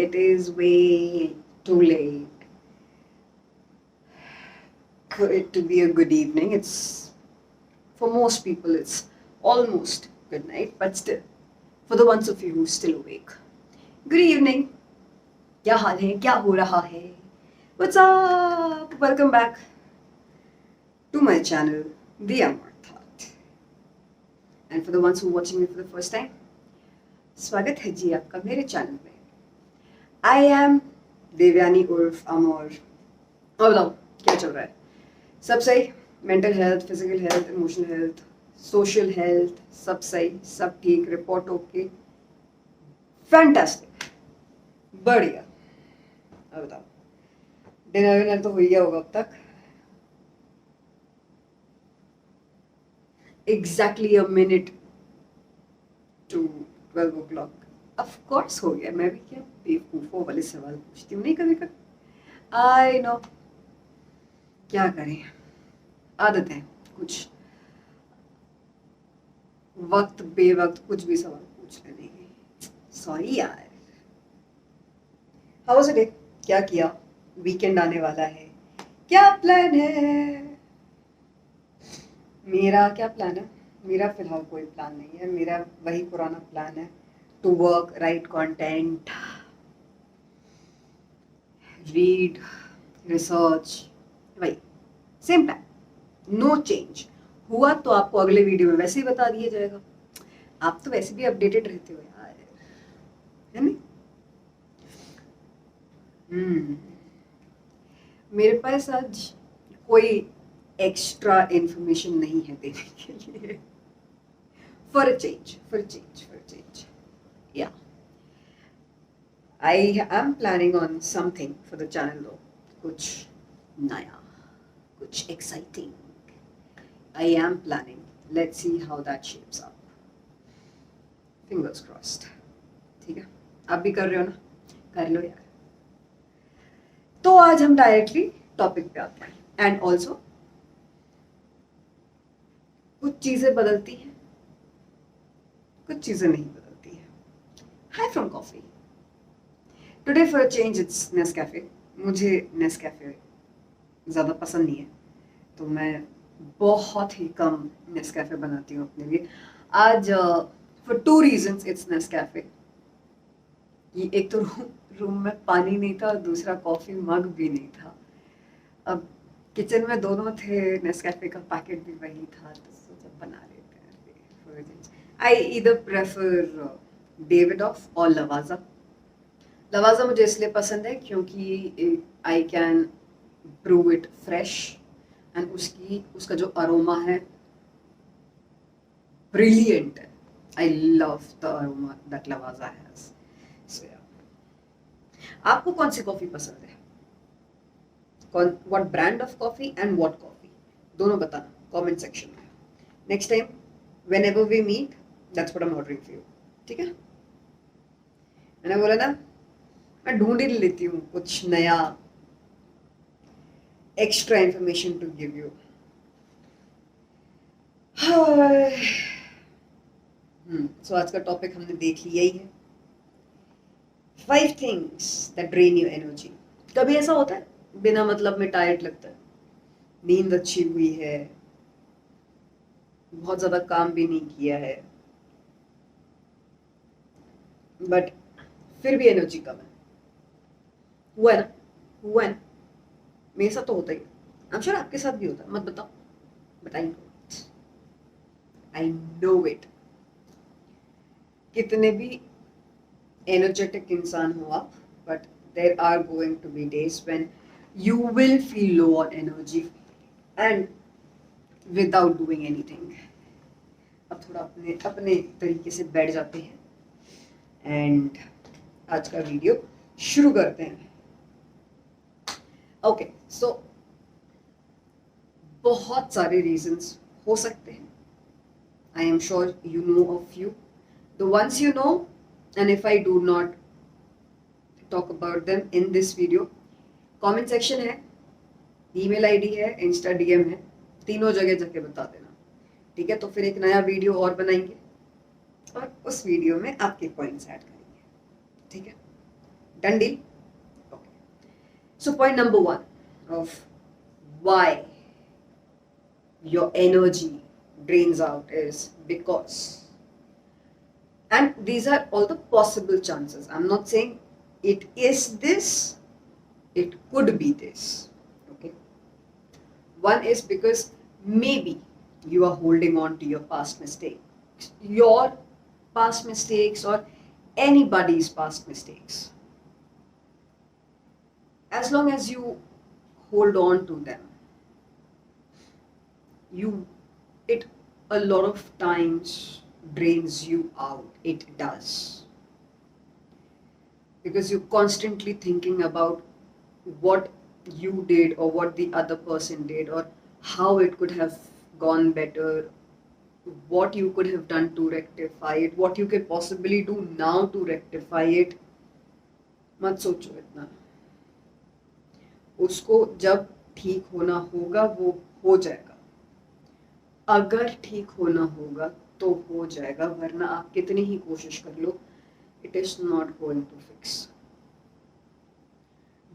It is way too late for it to be a good evening. It's for most people it's almost good night, but still, for the ones of you who are still awake, good evening. क्या हाल है? क्या हो रहा है? What's up? Welcome back to my channel, The Amar Thought. And for the ones who are watching me for the first time, स्वागत है जी आपका मेरे चैनल पे. I am देवयानी उर्फ अमर. और बताओ क्या चल रहा है? सब सही? Mental health, physical health, emotional health, social health, सब सही, सब ठीक, रिपोर्ट ओके, फैंटास्टिक, बढ़िया. अब बताओ, डिनर विनर तो हो गया होगा अब तक. Exactly a minute to 12 o'clock. Of course हो गया. मैं भी क्या बेवकूफ़ों वाले सवाल पूछती हूँ नहीं कभी कभी. आई नो, क्या करें, आदत है कुछ वक्त बेवक्त कुछ भी सवाल पूछ लेने की. सॉरी यार. How was it day? क्या किया? वीकेंड आने वाला है, क्या प्लान है? मेरा क्या प्लान है? मेरा फिलहाल कोई प्लान नहीं है. मेरा वही पुराना प्लान है, to work, write content, read, research, वही सेम प्लान, नो चेंज. हुआ तो आपको अगले वीडियो में वैसे ही बता दिया जाएगा. आप तो वैसे भी अपडेटेड रहते हो यार, है नहीं? मेरे पास आज कोई एक्स्ट्रा इंफॉर्मेशन नहीं है देने के लिए. For a change. Yeah I am planning on something for the channel दो. कुछ नया, कुछ exciting. I am planning. Let's see how that shapes up. Fingers crossed. ठीक है, आप भी कर रहे हो ना? कर लो यार. तो आज हम डायरेक्टली टॉपिक पे आते हैं. एंड ऑल्सो कुछ चीजें बदलती हैं, कुछ चीजें नहीं बदलती हैं. हाय from coffee. Today for a change it's Nescafe. मुझे नेस्कैफे ज़्यादा पसंद नहीं है, तो मैं बहुत ही कम नेस्कैफे बनाती हूँ अपने लिए. आज फॉर 2 reasons इट्स नेस्कैफे. ये एक तो रूम में पानी नहीं था, दूसरा कॉफ़ी मग भी नहीं था. अब किचन में दोनों थे, नेस्कैफे का पैकेट भी वही था, तो सोचा बना लेते हैं. आई ईदर प्रेफर डेविडॉफ और लवाजा. लवाजा मुझे इसलिए पसंद है क्योंकि I can brew it fresh and उसका जो अरोमा है ब्रिलियंट है. I love the aroma that Lavazza has. So yeah, आपको कौन सी कॉफी पसंद है? What brand of coffee and what coffee, दोनों बताना कमेंट सेक्शन में. Next time whenever we meet, that's what I am ordering for you. ठीक है? मैंने बोला ना, मैं ढूंढ ही लेती हूँ कुछ नया, extra information to give you. So आज का टॉपिक हमने देख लिया ही है. 5 things that drain your energy. कभी ऐसा होता है बिना मतलब में टायर्ड लगता है, नींद अच्छी हुई है, बहुत ज्यादा काम भी नहीं किया है, बट फिर भी एनर्जी कम है. हुआ है ना? हुआ है ना? मेरे साथ तो होता ही है. आई एम श्योर आपके साथ भी होता है. मत बताओ, बताइए. I know it. कितने भी एनर्जेटिक इंसान हो आप, but there are going to be days when you will feel low on energy and without doing anything. अब थोड़ा अपने अपने तरीके से बैठ जाते हैं एंड आज का वीडियो शुरू करते हैं. ओके, सो बहुत सारे रीजंस हो सकते हैं. I am sure you know of few. The ones you know, and if I do not talk about them in this video, comment section है, ईमेल आईडी है, इंस्टा डीएम है, तीनों जगह जाके बता देना. ठीक है? तो फिर एक नया वीडियो और बनाएंगे और उस वीडियो में आपके पॉइंट्स ऐड करेंगे. ठीक है? Done deal? Okay. So point number 1 of why your energy drains out is because, and these are all the possible chances. I'm not saying it is this, it could be this. Okay. One is because maybe you are holding on to your past mistakes, or anybody's past mistakes. As long as you hold on to them, it a lot of times drains you out. It does. Because you're constantly thinking about what you did or what the other person did or how it could have gone better, what you could have done to rectify it, what you could possibly do now to rectify it. मत सोचो इतना, उसको जब ठीक होना होगा वो हो जाएगा. अगर ठीक होना होगा तो हो जाएगा, वरना आप कितनी ही कोशिश कर लो, it is not going to fix.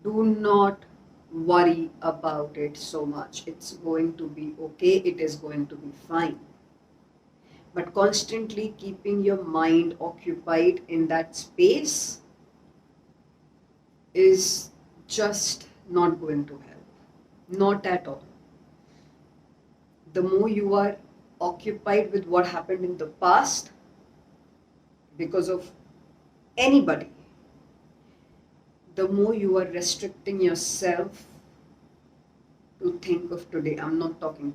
Do not worry about it so much. It's going to be okay, it is going to be fine. But constantly keeping your mind occupied in that space is just not going to help. Not at all. The more you are occupied with what happened in the past because of anybody, the more you are restricting yourself to think of today. I'm not talking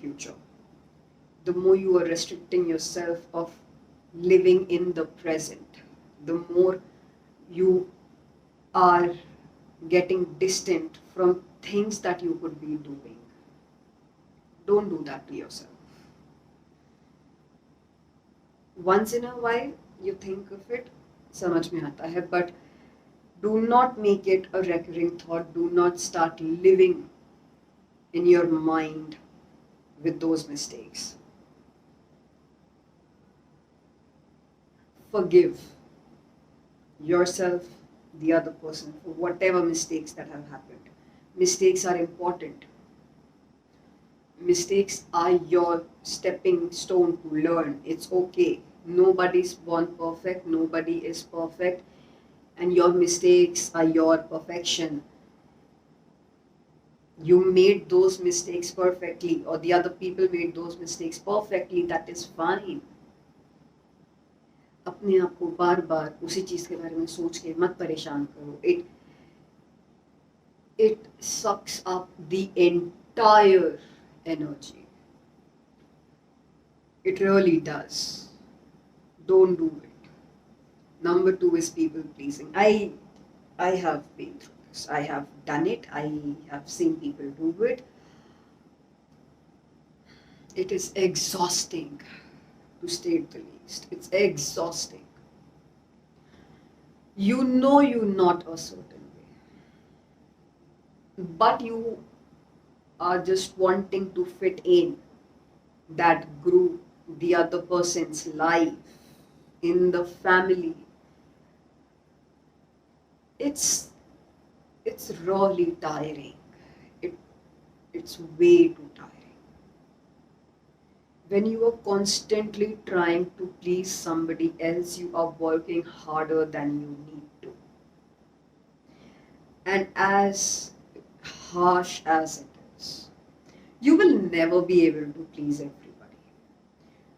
future. The more you are restricting yourself of living in the present, the more you are getting distant from things that you could be doing. Don't do that to yourself. Once in a while you think of it, समझ में आता है, but do not make it a recurring thought. Do not start living in your mind with those mistakes. Forgive yourself, the other person, for whatever mistakes that have happened. Mistakes are important. Mistakes are your stepping stone to learn. It's okay. Nobody's born perfect. Nobody is perfect. And your mistakes are your perfection. You made those mistakes perfectly, or the other people made those mistakes perfectly. That is fine. अपने आप को बार बार उसी चीज के बारे में सोच के मत परेशान करो. It sucks up the entire energy. It really does. Don't do it. Number 2 is people pleasing. I have been through this. I have done it. I have seen people do it. It is exhausting, to state the least. It's exhausting. You know you're not a certain way, but you are just wanting to fit in that group, the other person's life, in the family. It's really tiring. It's way too tiring. When you are constantly trying to please somebody else, you are working harder than you need to. And as harsh as it is, you will never be able to please everybody.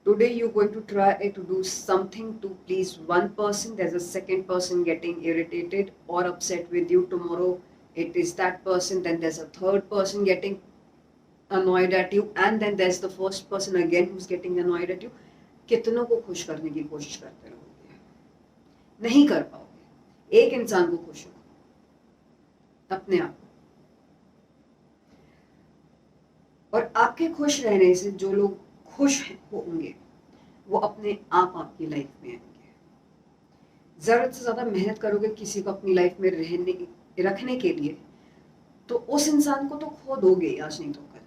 Today you're going to try to do something to please one person, there's a second person getting irritated or upset with you. Tomorrow it is that person, then there's a third person getting annoyed at you, and then there's the first person again who's getting annoyed at you. कितनों को खुश करने की कोशिश करते रहोगे, नहीं कर पाओगे. एक इंसान को खुश रखो, अपने आप को. और आपके खुश रहने से जो लोग खुश होंगे वो अपने आप आपकी लाइफ में आएंगे. जरूरत से ज्यादा मेहनत करोगे किसी को अपनी लाइफ में रखने के लिए, तो उस इंसान को तो खो दोगे आज नहीं तो कल,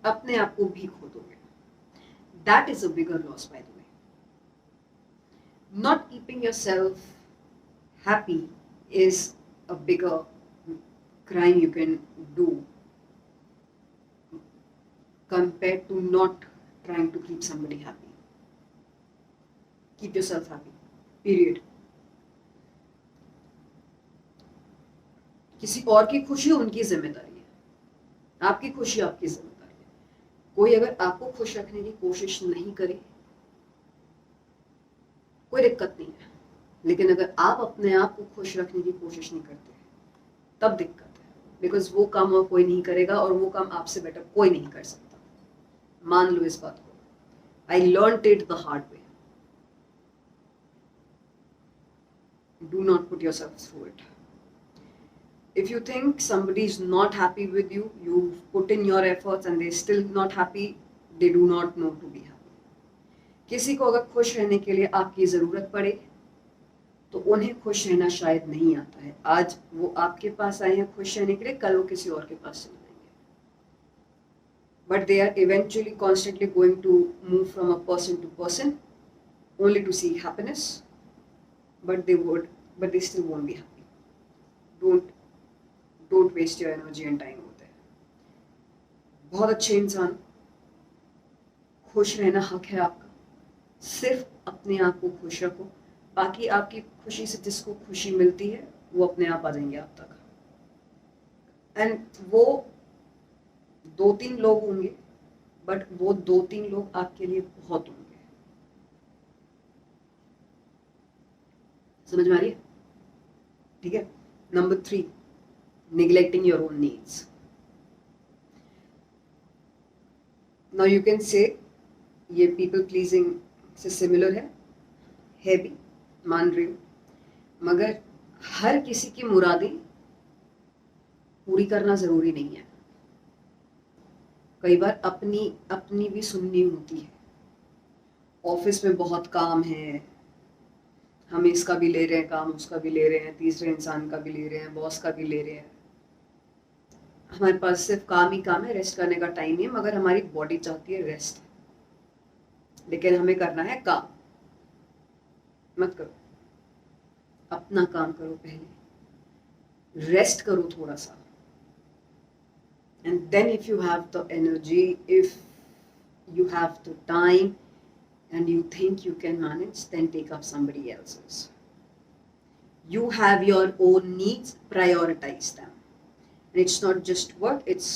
अपने आप को भी खो दोगे. That is a bigger loss, by the way. Not keeping yourself happy is a bigger crime you can do compared to not trying to keep somebody happy. Keep yourself happy. Period. किसी और की खुशी उनकी जिम्मेदारी है, आपकी खुशी आपकी जिम्मेदारी है. कोई अगर आपको खुश रखने की कोशिश नहीं करे, कोई दिक्कत नहीं है. लेकिन अगर आप अपने आप को खुश रखने की कोशिश नहीं करते, तब दिक्कत है. बिकॉज वो काम और कोई नहीं करेगा, और वो काम आपसे बेटर कोई नहीं कर सकता. मान लो इस बात को. I learned it the hard way. Do not put yourself through it. If you think somebody is not happy with you, you've put in your efforts and they're still not happy, they do not know to be happy. किसी को अगर खुश रहने के लिए आपकी ज़रूरत पड़े, तो उन्हें खुश रहना शायद नहीं आता है. आज वो आपके पास आए हैं खुश रहने के लिए, कल वो किसी और के पास चले जाएंगे. But they are eventually constantly going to move from a person to person, only to see happiness. But they still won't be happy. Don't waste your energy and time over there. बहुत अच्छे इंसान, खुश रहना हक है आपका. सिर्फ अपने आप को खुश रखो. बाकी आपकी खुशी से जिसको खुशी मिलती है, वो अपने आप आ जाएंगे आप तक. एंड वो 2-3 लोग होंगे, बट वो 2-3 लोग आपके लिए बहुत होंगे. समझ में आ रही है? ठीक है. Number 3, neglecting your own needs. Now you can say ये people pleasing से सिमिलर है भी, मान रही हूँ. मगर हर किसी की मुरादें पूरी करना जरूरी नहीं है. कई बार अपनी भी सुननी होती है. ऑफिस में बहुत काम है, हम इसका भी ले रहे हैं काम, उसका भी ले रहे हैं, तीसरे इंसान का भी ले रहे हैं, बॉस का भी ले रहे हैं. हमारे पास सिर्फ काम ही काम है, रेस्ट करने का टाइम नहीं है. मगर हमारी बॉडी चाहती है रेस्ट, लेकिन हमें करना है काम. मत करो, अपना काम करो पहले, रेस्ट करो थोड़ा सा. And then if you have the energy, if you have the time and you think you can manage, then take up somebody else's. You have your own needs, prioritize them. And it's not just work, it's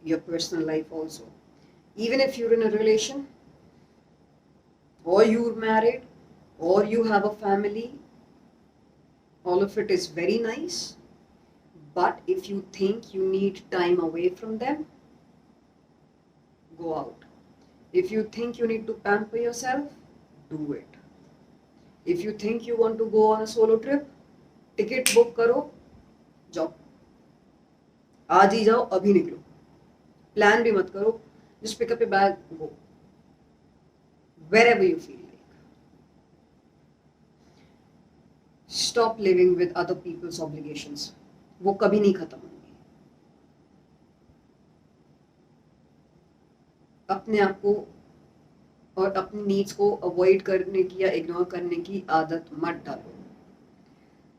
your personal life also. Even if you're in a relation, or you're married, or you have a family, all of it is very nice. But if you think you need time away from them, go out. If you think you need to pamper yourself, do it. If you think you want to go on a solo trip, ticket book करो, जाओ. आज ही जाओ, अभी निकलो. Plan भी मत करो. Just pick up your bag, go. Wherever you feel like. Stop living with other people's obligations. वो कभी नहीं खत्म होंगे. अपने आप को और अपनी नीड्स को अवॉइड करने की या इग्नोर करने की आदत मत डालो,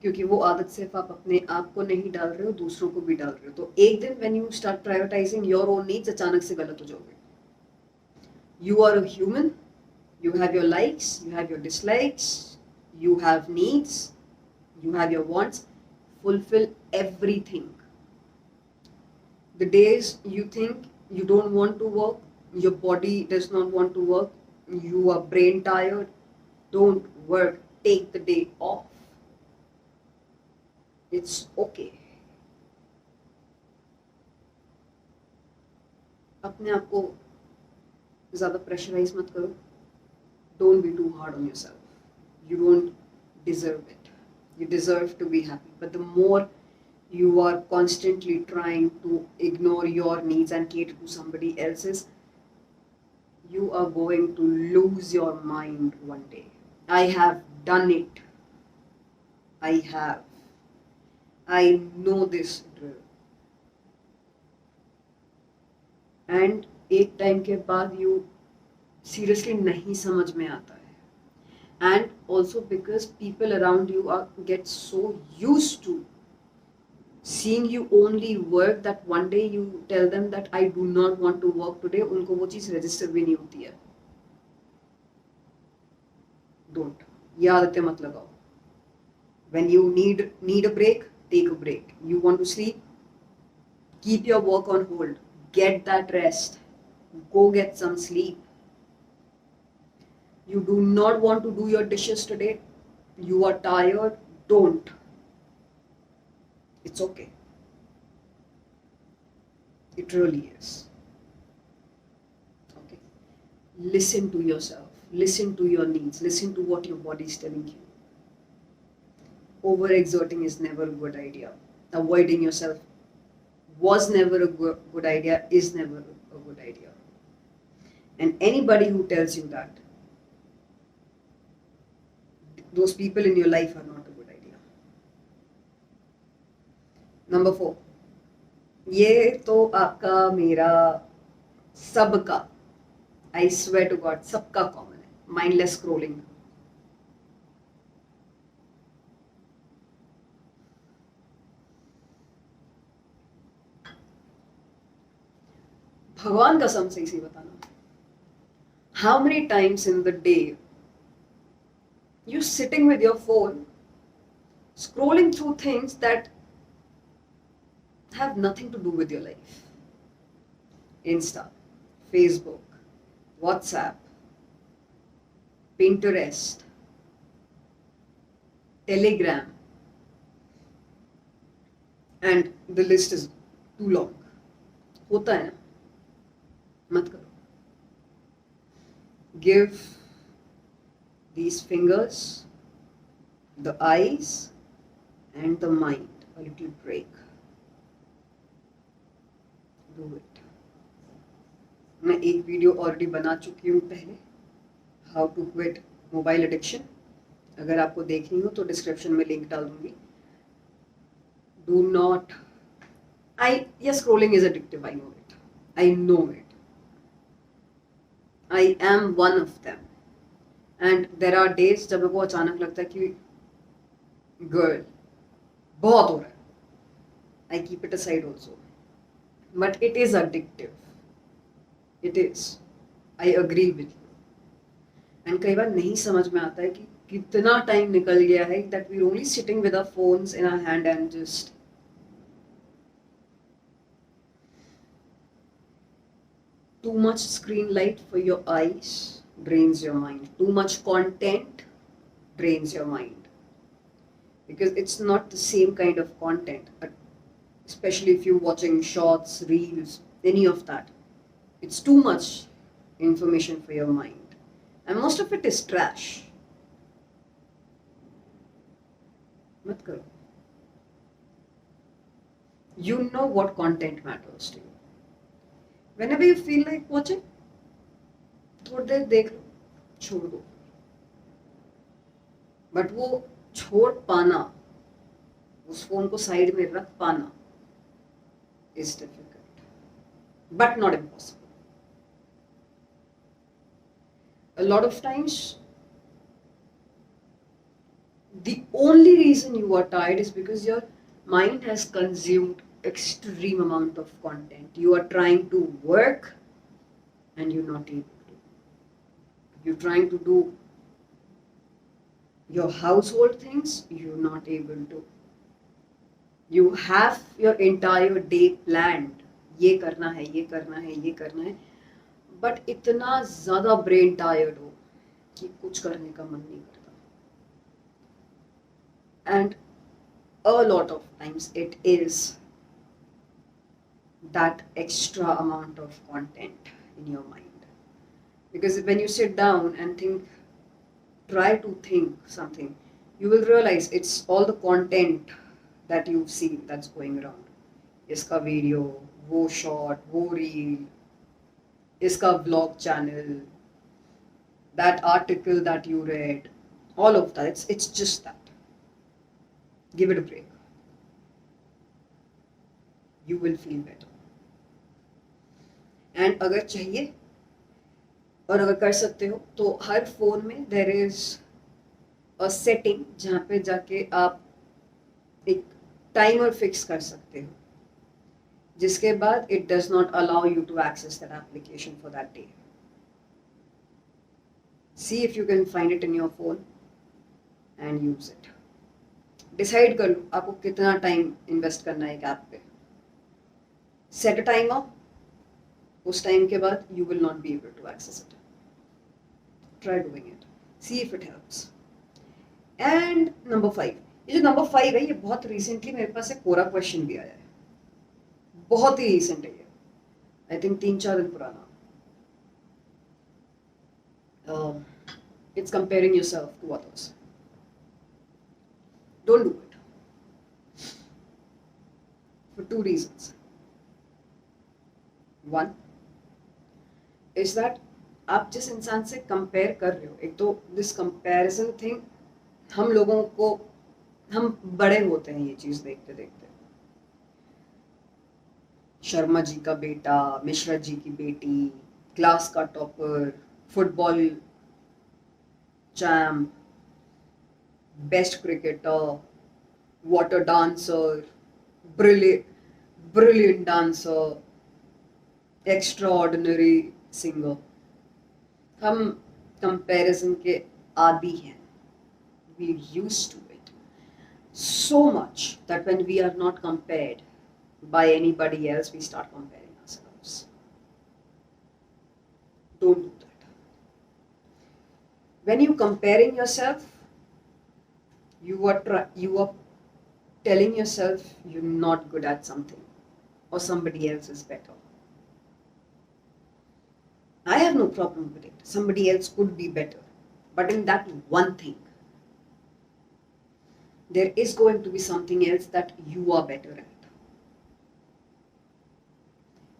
क्योंकि वो आदत सिर्फ आप अपने आप को नहीं डाल रहे हो, दूसरों को भी डाल रहे हो. तो एक दिन when you start prioritising your own needs, अचानक से गलत हो जाओगे. You are a human, you have your likes, you have your dislikes, you have needs, you have your wants. Fulfil everything. The days you think you don't want to work, your body does not want to work, you are brain tired, don't work, take the day off. It's okay. अपने आप को ज़्यादा pressurise मत करो. Don't be too hard on yourself. You don't deserve it. You deserve to be happy. But the more you are constantly trying to ignore your needs and cater to somebody else's, you are going to lose your mind one day. I have done it. I have. I know this drill. And एक time के बाद you seriously नहीं समझ में आता है. And also because people around you get so used to seeing you only work that one day you tell them that I do not want to work today, उनको वो चीज़ register भी नहीं होती है. Don't. ये आदतें मत लगाओ. When you need a break, take a break. You want to sleep, keep your work on hold. Get that rest. Go get some sleep. You do not want to do your dishes today. You are tired. Don't. It's okay. It really is. Okay. Listen to yourself. Listen to your needs. Listen to what your body is telling you. Overexerting is never a good idea. Avoiding yourself was never a good idea, is never a good idea. And anybody who tells you that, those people in your life are not a good idea. Number 4. ये तो आपका मेरा सबका, I swear to God, सबका common है, mindless scrolling. भगवान कसम से इसी बताना, how many times in the day you sitting with your phone scrolling through things that have nothing to do with your life? Insta, Facebook, WhatsApp, Pinterest, Telegram, and the list is too long. होता है ना, मत करो. Give these fingers, the eyes, and the mind a little break. Do it. मैं एक video already बना चुकी हूँ पहले, how to quit mobile addiction. अगर आपको देखनी हो तो डिस्क्रिप्शन में लिंक डाल दूंगी. Do not. Yes, scrolling is addictive. I know it. I know it. I am one of them. And there are days जब मेरे को अचानक लगता है कि girl, बहुत हो रहा है. I keep it aside also. But it is addictive. It is. I agree with you. And कई बार नहीं समझ में आता है कि कितना टाइम निकल गया है that we're only sitting with our phones in our hand and just too much screen light for your eyes drains your mind. Too much content drains your mind. Because it's not the same kind of content. Especially if you're watching shorts, reels, any of that. It's too much information for your mind. And most of it is trash. मत करो. You know what content matters to you. Whenever you feel like watching, थोड़ी देर देख लो, छोड़ दो. But वो छोड़ पाना, उस फोन को साइड में रख पाना is difficult, but not impossible. A lot of times, the only reason you are tired is because your mind has consumed extreme amount of content. You are trying to work and you're not able to. You're trying to do your household things, you're not able to. You have your entire day planned. ये करना है, ये करना है, ये करना है. But इतना ज़्यादा brain tired हो कि कुछ करने का मन नहीं करता. And a lot of times it is that extra amount of content in your mind. Because when you sit down and think, try to think something, you will realize it's all the content that you've seen that's going around. इसका video, वो short, वो reel, इसका vlog channel, that article that you read, all of that. It's just that. Give it a break. You will feel better. And अगर चाहिए और अगर कर सकते हो तो हर फोन में there is a setting जहाँ पे जाके आप एक टाइमर फिक्स कर सकते हो जिसके बाद it does not allow you to access that application for that day. See if you can find it in your phone and use it. Decide कर लो आपको कितना टाइम इन्वेस्ट करना है एक ऐप पे. Set a timer. उस time के बाद you will not be able to access it. Try doing it. See if it helps. And number 5. ये जो नंबर 5 है ये बहुत रिसेंटली मेरे पास एक कोरा क्वेश्चन भी आया है. बहुत ही रिसेंट है ये. आई थिंक 3-4 दिन पुराना. It's comparing yourself to others. Don't do it. For 2 reasons. One is that आप जिस इंसान से कंपेयर कर रहे हो, एक तो दिस कंपैरिजन थिंग हम लोगों को, हम बड़े होते हैं ये चीज देखते देखते. शर्मा जी का बेटा, मिश्रा जी की बेटी, क्लास का topper, football champ, best cricketer, water dancer, brilliant dancer, extra ordinary singer. हम कंपैरिजन के आदी हैं. We used to it so much that when we are not compared by anybody else, we start comparing ourselves. Don't do that. When you comparing yourself, you are telling yourself you're not good at something or somebody else is better. I have no problem with it. Somebody else could be better. But in that one thing, there is going to be something else that you are better at.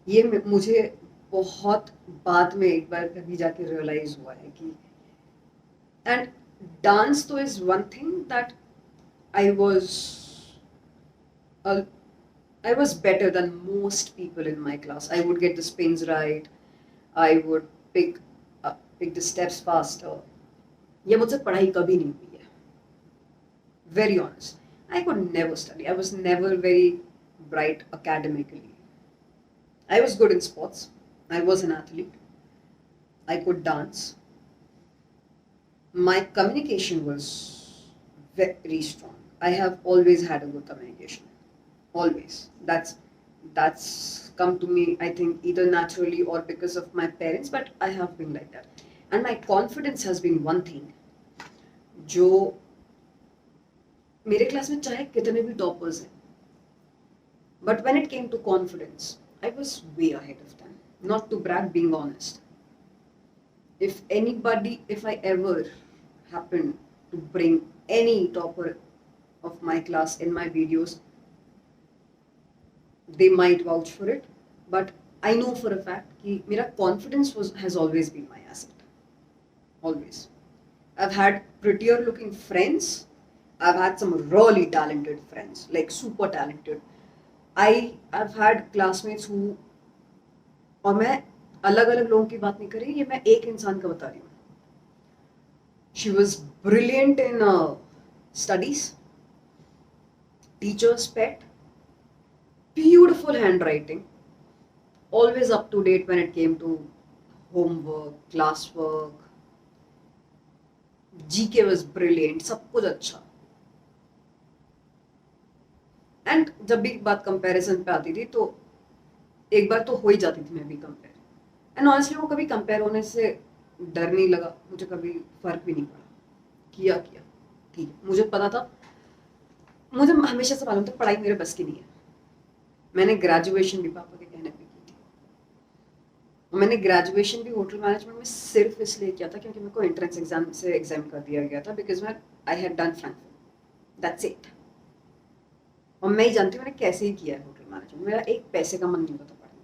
ये मुझे बहुत बाद में एक बार कभी जाके realise हुआ है कि and dance though is one thing that I was better than most people in my class. I would get the spins right. I would pick the steps faster. ये मुझसे पढ़ाई कभी नहीं हुई है. Very honest. I could never study. I was never very bright academically. I was good in sports. I was an athlete. I could dance. My communication was very strong. I have always had a good communication. Always. That's come to me, I think, either naturally or because of my parents, but I have been like that. And my confidence has been one thing. जो मेरे class में चाहे कितने भी toppers हैं, but when it came to confidence, I was way ahead of them. Not to brag, being honest. If I ever happen to bring any topper of my class in my videos, they might vouch for it, but I know for a fact कि मेरा confidence has always been my asset. Always. I've had prettier looking friends. I've had some really talented friends, like super talented. I've had classmates who, और मैं अलग अलग लोगों की बात नहीं कर रही, ये मैं एक इंसान का बता रही हूँ. She was brilliant in studies, teacher's pet, beautiful handwriting, always up to date when it came to homework, classwork. GK was brilliant, सब कुछ अच्छा. एंड जब भी बात कंपैरिजन पे आती थी तो एक बार तो हो ही जाती थी मैं भी कंपेयर. एंड ऑनेस्टली वो कभी कंपेयर होने से डर नहीं लगा, मुझे कभी फर्क भी नहीं पड़ा. किया ठीक है, मुझे पता था, मुझे हमेशा से मालूम था पढ़ाई मेरे बस की नहीं है. मैंने ग्रेजुएशन भी पापा के कहने पे की थी. और मैंने ग्रेजुएशन भी होटल मैनेजमेंट में सिर्फ इसलिए किया था क्योंकि मेरे को एंट्रेंस एग्जाम से एग्जाम कर दिया गया था, because I had done Frankfurt. That's it. और मैं ही जानती हूँ मैंने कैसे ही किया है होटल मैनेजमेंट. मेरा एक पैसे का मन नहीं होता पढ़ने में.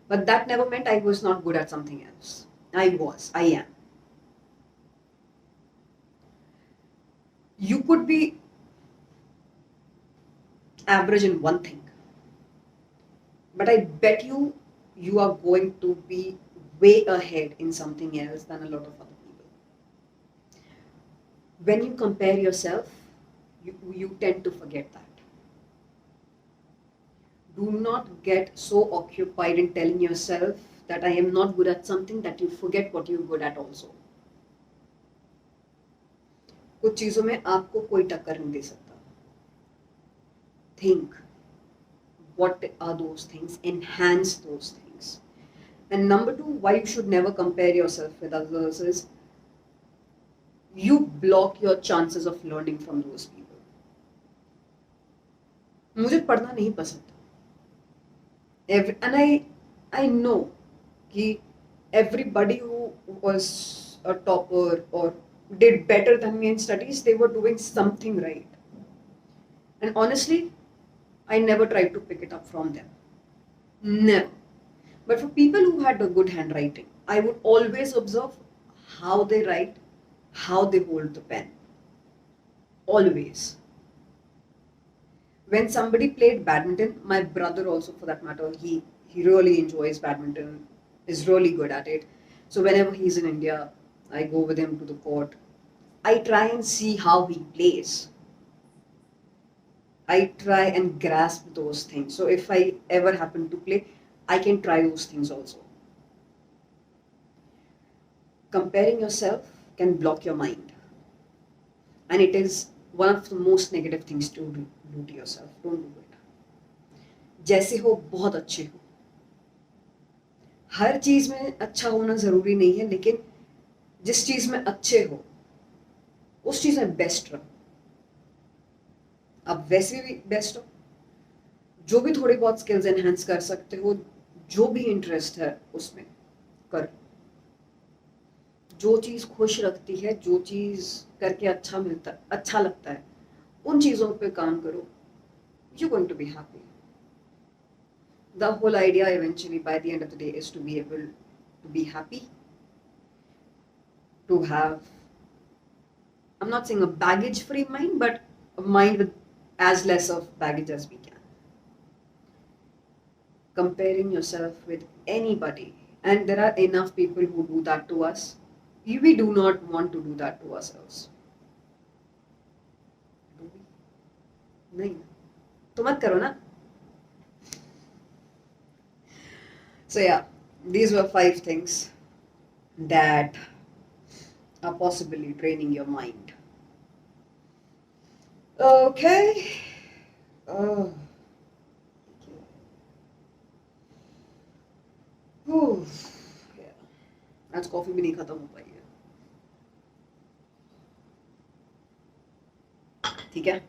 But that never meant I was not good at something else. I am. You could be average in one thing, but I bet you are going to be way ahead in something else than a lot of other people. When you compare yourself, you tend to forget that. Do not get so occupied in telling yourself that I am not good at something that you forget what you're good at also. कुछ चीजों में आपको कोई टक्कर नहीं दे सकता. Think what are those things, enhance those things. And number two, why you should never compare yourself with others is you block your chances of learning from those people. मुझे पढ़ना नहीं पसंद. And I know कि everybody who was a topper or did better than me in studies, they were doing something right. And honestly, I never tried to pick it up from them. Never. But for people who had a good handwriting, I would always observe how they write, how they hold the pen. Always. When somebody played badminton, my brother also for that matter, he really enjoys badminton, is really good at it. So whenever he's in India, I go with him to the court. I try and see how he plays. I try and grasp those things. So if I ever happen to play, I can try those things also. Comparing yourself can block your mind. And it is one of the most negative things to do to yourself. Don't do it. जैसे हो बहुत अच्छे हो. हर चीज में अच्छा होना जरूरी नहीं है, लेकिन जिस चीज में अच्छे हो उस चीज में बेस्ट रहो. आप वैसे भी बेस्ट हो. जो भी थोड़ी बहुत स्किल्स एनहांस कर सकते हो, जो भी इंटरेस्ट है उसमें कर. जो चीज खुश रखती है, जो चीज करके अच्छा लगता है, उन चीजों पे काम करो. You're going to be happy. The whole idea eventually by the end of the day is to be able to be happy, to have, I'm not saying a baggage free mind, but a mind with as less of baggage as we can. Comparing yourself with anybody, and there are enough people who do that to us. We do not want to do that to ourselves. Do we? नहीं, तो मत करो ना. So yeah, these were 5 things that are possibly draining your mind. Okay. Oh. Yeah. आज coffee भी नहीं खत्म हो पाई है. ठीक है.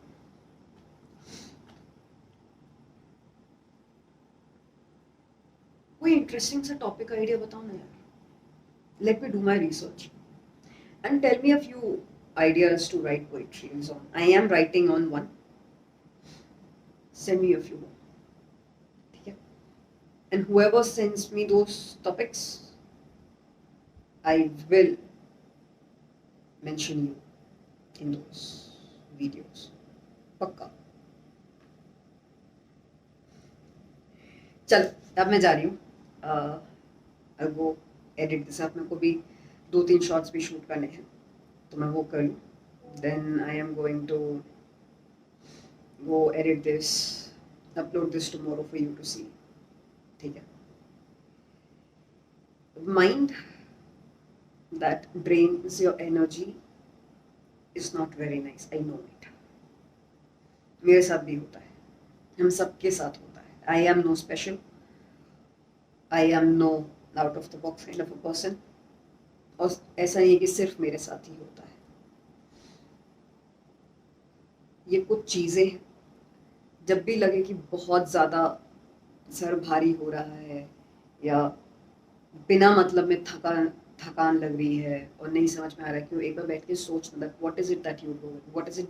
कोई इंटरेस्टिंग सा टॉपिक आइडिया बताओ ना यार. Let me do my research and tell me a few ideas to write poetries on. I am writing on one. Send me a few more. ठीक है. And whoever sends me those topics, I will mention you in those videos. पक्का. चल, अब मैं जा रही हूँ. I'll go edit this up. मेरे को भी 2-3 शॉट्स भी शूट करने हैं, तो मैं वो कर लूँ. Then I am going to go edit this, upload this tomorrow for you to see. ठीक है. Mind that drains your energy is not very nice. I know it. मेरे साथ भी होता है. हम सबके साथ होता है. I am no special. I am no out of the box kind of a person. और ऐसा नहीं है कि सिर्फ मेरे साथ ही होता है. ये कुछ चीज़ें हैं, जब भी लगे कि बहुत ज़्यादा सर भारी हो रहा है या बिना मतलब में थकान लग रही है और नहीं समझ में आ रहा है, क्यों एक बार बैठ के सोचना that what is it that you do, what is it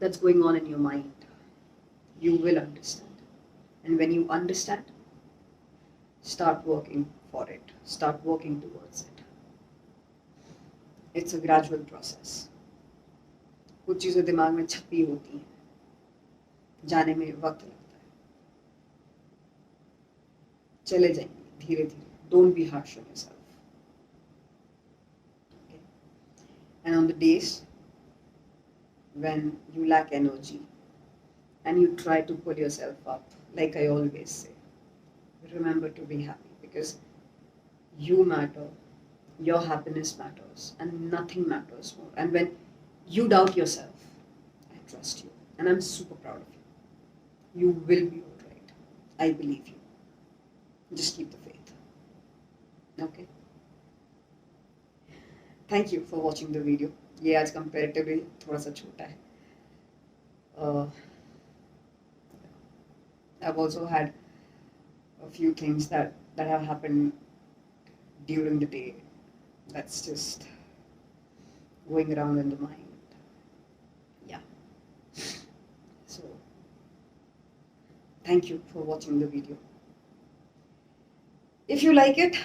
that's going on in your mind. You will understand. And when you understand, start working for it. Start working towards it. It's a gradual process. कुछ चीज़ें दिमाग में छपी होती हैं, जाने में वक्त लगता है. चले जाएंगे धीरे धीरे. Don't be harsh on yourself. Okay? And on the days when you lack energy and you try to pull yourself up, like I always say, remember to be happy because you matter, your happiness matters, and nothing matters more. And when you doubt yourself, I trust you, and I'm super proud of you. You will be all right. I believe you. Just keep the faith. Okay? Thank you for watching the video. ये आज comparatively थोड़ा सा छोटा है. I've also had a few things that have happened during the day that's just going around in the mind. Yeah. So, thank you for watching the video. If you like it,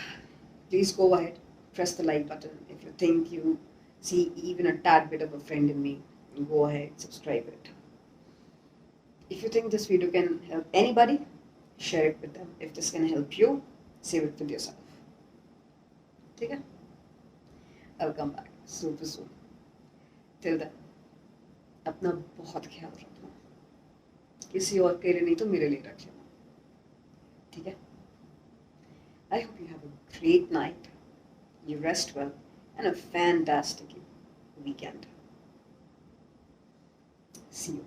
please go ahead, press the like button. If you think you see even a tad bit of a friend in me, go ahead, subscribe it. If you think this video can help anybody, share it with them. If this can help you, save it with yourself. Okay? I'll come back super soon. Till then, अपना बहुत ख्याल रखना. किसी और के लिए नहीं तो मेरे लिए रख लेना. ठीक है? I hope you have a great night, you rest well, and a fantastic weekend. See you.